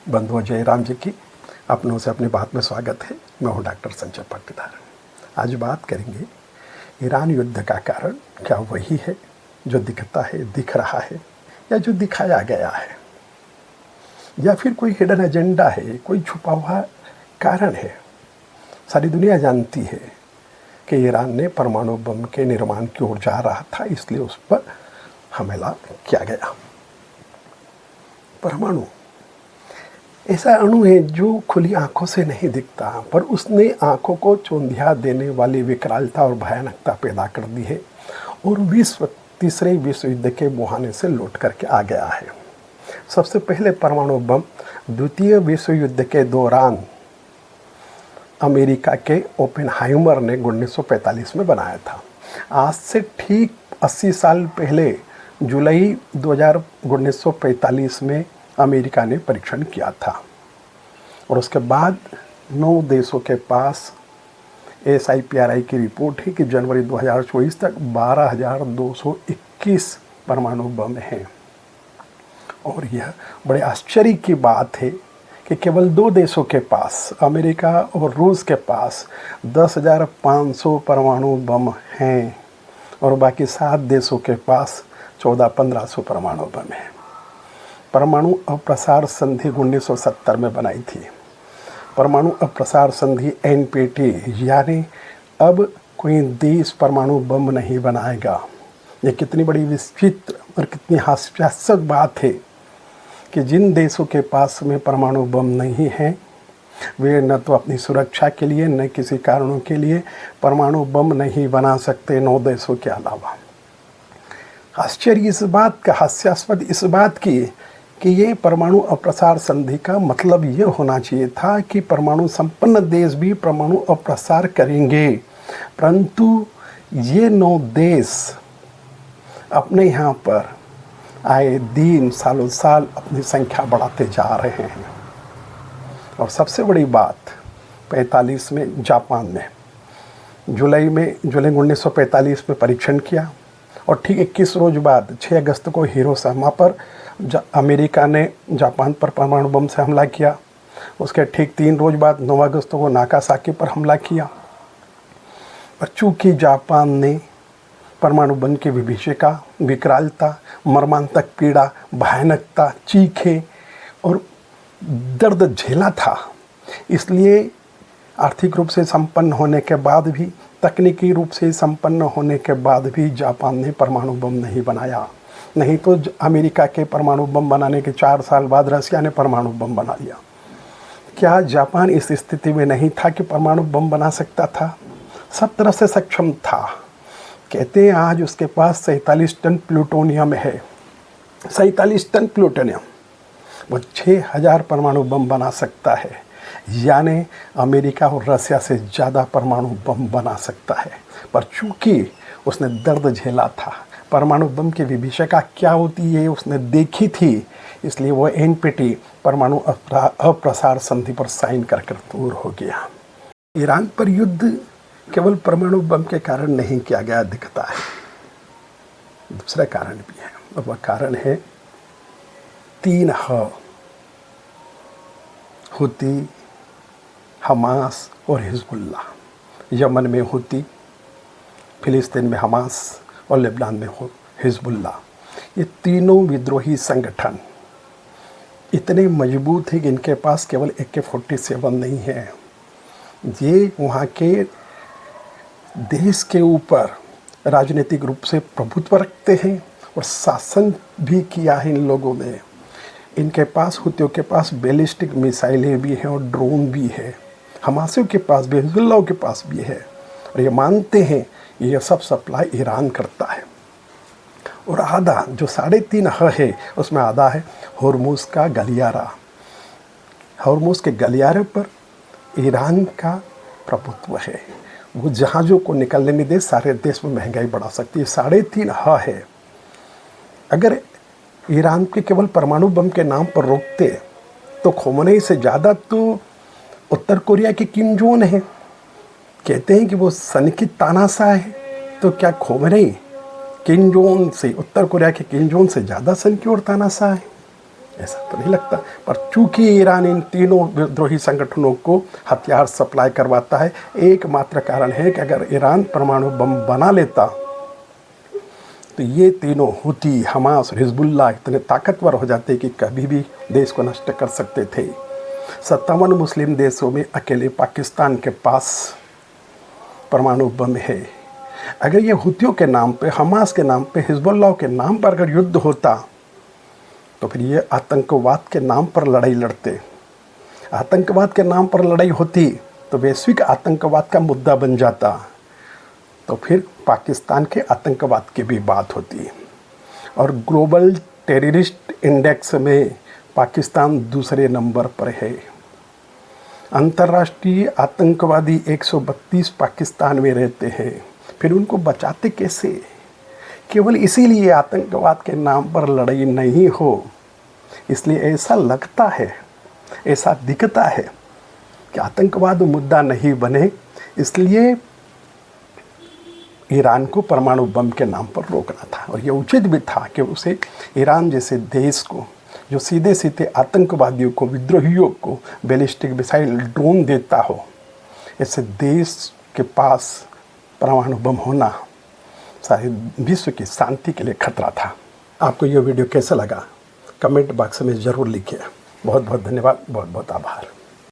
बंधुओं जयराम जी की अपनों से अपनी बात में स्वागत है। मैं हूँ डॉक्टर संजय पाटीदार। आज बात करेंगे ईरान युद्ध का कारण क्या वही है जो दिखता है, दिख रहा है, या जो दिखाया गया है, या फिर कोई हिडन एजेंडा है, कोई छुपा हुआ कारण है। सारी दुनिया जानती है कि ईरान ने परमाणु बम के निर्माण की ओर जा रहा था, इसलिए उस पर हमला किया गया। परमाणु ऐसा अणु है जो खुली आंखों से नहीं दिखता, पर उसने आंखों को चौंधिया देने वाली विकरालता और भयानकता पैदा कर दी है और तीसरे विश्व युद्ध के मुहाने से लौट करके आ गया है। सबसे पहले परमाणु बम द्वितीय विश्व युद्ध के दौरान अमेरिका के ओपेनहाइमर ने 1945 में बनाया था। आज से ठीक 80 साल पहले जुलाई 1945 में अमेरिका ने परीक्षण किया था और उसके बाद 9 देशों के पास SIPRI की रिपोर्ट है कि जनवरी 2024 तक 12,221 परमाणु बम हैं। और यह बड़े आश्चर्य की बात है कि केवल 2 देशों के पास, अमेरिका और रूस के पास 10,500 परमाणु बम हैं और बाकी 7 देशों के पास 1400-1500 परमाणु बम हैं। परमाणु अप्रसार संधि 1970 में बनाई थी। परमाणु अप्रसार संधि NPT, यानी अब कोई देश परमाणु बम नहीं बनाएगा। ये कितनी बड़ी विचित्र और कितनी हास्यास्पद बात है कि जिन देशों के पास में परमाणु बम नहीं है वे न तो अपनी सुरक्षा के लिए न किसी कारणों के लिए परमाणु बम नहीं बना सकते, 9 देशों के अलावा। आश्चर्य इस बात का, हास्यास्पद इस बात की कि ये परमाणु अप्रसार संधि का मतलब ये होना चाहिए था कि परमाणु संपन्न देश भी परमाणु अप्रसार करेंगे, परंतु ये 9 देश अपने यहाँ पर आए दिन सालों साल अपनी संख्या बढ़ाते जा रहे हैं। और सबसे बड़ी बात 45 में जापान ने जुलाई 1945 में परीक्षण किया और ठीक 21 रोज बाद 6 अगस्त को हिरोशिमा पर अमेरिका ने जापान पर परमाणु बम से हमला किया। उसके ठीक 3 रोज बाद 9 अगस्त को नागासाकी पर हमला किया। और चूँकि जापान ने परमाणु बम की विभीषिका, विकरालता, मर्मांतक पीड़ा, भयानकता, चीखें और दर्द झेला था, इसलिए आर्थिक रूप से संपन्न होने के बाद भी, तकनीकी रूप से संपन्न होने के बाद भी जापान ने परमाणु बम नहीं बनाया। नहीं तो अमेरिका के परमाणु बम बनाने के 4 साल बाद रसिया ने परमाणु बम बना लिया। क्या जापान इस स्थिति में नहीं था कि परमाणु बम बना सकता था? सब तरह से सक्षम था। कहते हैं आज उसके पास 47 टन प्लूटोनियम है। 47 टन प्लूटोनियम, वो 6000 परमाणु बम बना सकता है, यानी अमेरिका और रसिया से ज़्यादा परमाणु बम बना सकता है। पर चूँकि उसने दर्द झेला था, परमाणु बम की विभीषिका क्या होती है उसने देखी थी, इसलिए वो NPT परमाणु अप्रसार संधि पर साइन कर दूर हो गया। ईरान पर युद्ध केवल परमाणु बम के कारण नहीं किया गया दिखता है, दूसरा कारण भी है और वह कारण है 3 हुती, हमास और हिजबुल्लाह। यमन में हुती, फिलिस्तीन में हमास और लेबनान में हिजबुल्लाह। ये तीनों विद्रोही संगठन इतने मजबूत हैं कि इनके पास केवल AK-47 नहीं है। ये वहाँ के देश के ऊपर राजनीतिक रूप से प्रभुत्व रखते हैं और शासन भी किया है इन लोगों ने। इनके पास, हुतियों के पास बैलिस्टिक मिसाइलें भी हैं और ड्रोन भी है। हमासियों के पास भी, हिजबुल्लाह के पास भी है। और ये मानते हैं ये सब सप्लाई ईरान करता है। और आधा जो 3.5 है उसमें आधा है होर्मुज का गलियारा। होर्मुज के गलियारे पर ईरान का प्रभुत्व है। वो जहाज़ों को निकलने नहीं दे, सारे देश में महंगाई बढ़ा सकती है। 3.5 है। अगर ईरान के केवल परमाणु बम के नाम पर रोकते तो खोमेनी से ज़्यादा तो उत्तर कोरिया के किम जोंग है। कहते हैं कि वो सनकी तानाशाह है, तो क्या खोमेनी किम जोंग से, उत्तर कोरिया के किम जोंग से ज़्यादा सनकी और तानाशाह है? ऐसा तो नहीं लगता, पर चूंकि ईरान इन तीनों विद्रोही संगठनों को हथियार सप्लाई करवाता है, एकमात्र कारण है कि अगर ईरान परमाणु बम बना लेता तो ये तीनों हुती, हमास और हिजबुल्लाह इतने ताकतवर हो जाते कि कभी भी देश को नष्ट कर सकते थे। 57 मुस्लिम देशों में अकेले पाकिस्तान के पास परमाणु बम है। अगर ये हुतियों के नाम पे, हमास के नाम पे, हिजबुल्लाह के नाम पर अगर युद्ध होता तो फिर ये आतंकवाद के नाम पर लड़ाई लड़ते। आतंकवाद के नाम पर लड़ाई होती तो वैश्विक आतंकवाद का मुद्दा बन जाता, तो फिर पाकिस्तान के आतंकवाद की भी बात होती। और ग्लोबल टेररिस्ट इंडेक्स में पाकिस्तान दूसरे नंबर पर है। अंतर्राष्ट्रीय आतंकवादी 132 पाकिस्तान में रहते हैं, फिर उनको बचाते कैसे? केवल इसीलिए आतंकवाद के नाम पर लड़ाई नहीं हो, इसलिए ऐसा लगता है, ऐसा दिखता है कि आतंकवाद मुद्दा नहीं बने, इसलिए ईरान को परमाणु बम के नाम पर रोकना था। और ये उचित भी था कि उसे ईरान जैसे देश को, जो सीधे सीधे आतंकवादियों को, विद्रोहियों को बैलिस्टिक मिसाइल, ड्रोन देता हो, ऐसे देश के पास परमाणु बम होना सारे विश्व की शांति के लिए खतरा था। आपको ये वीडियो कैसा लगा कमेंट बॉक्स में ज़रूर लिखिए। बहुत बहुत धन्यवाद, बहुत बहुत आभार।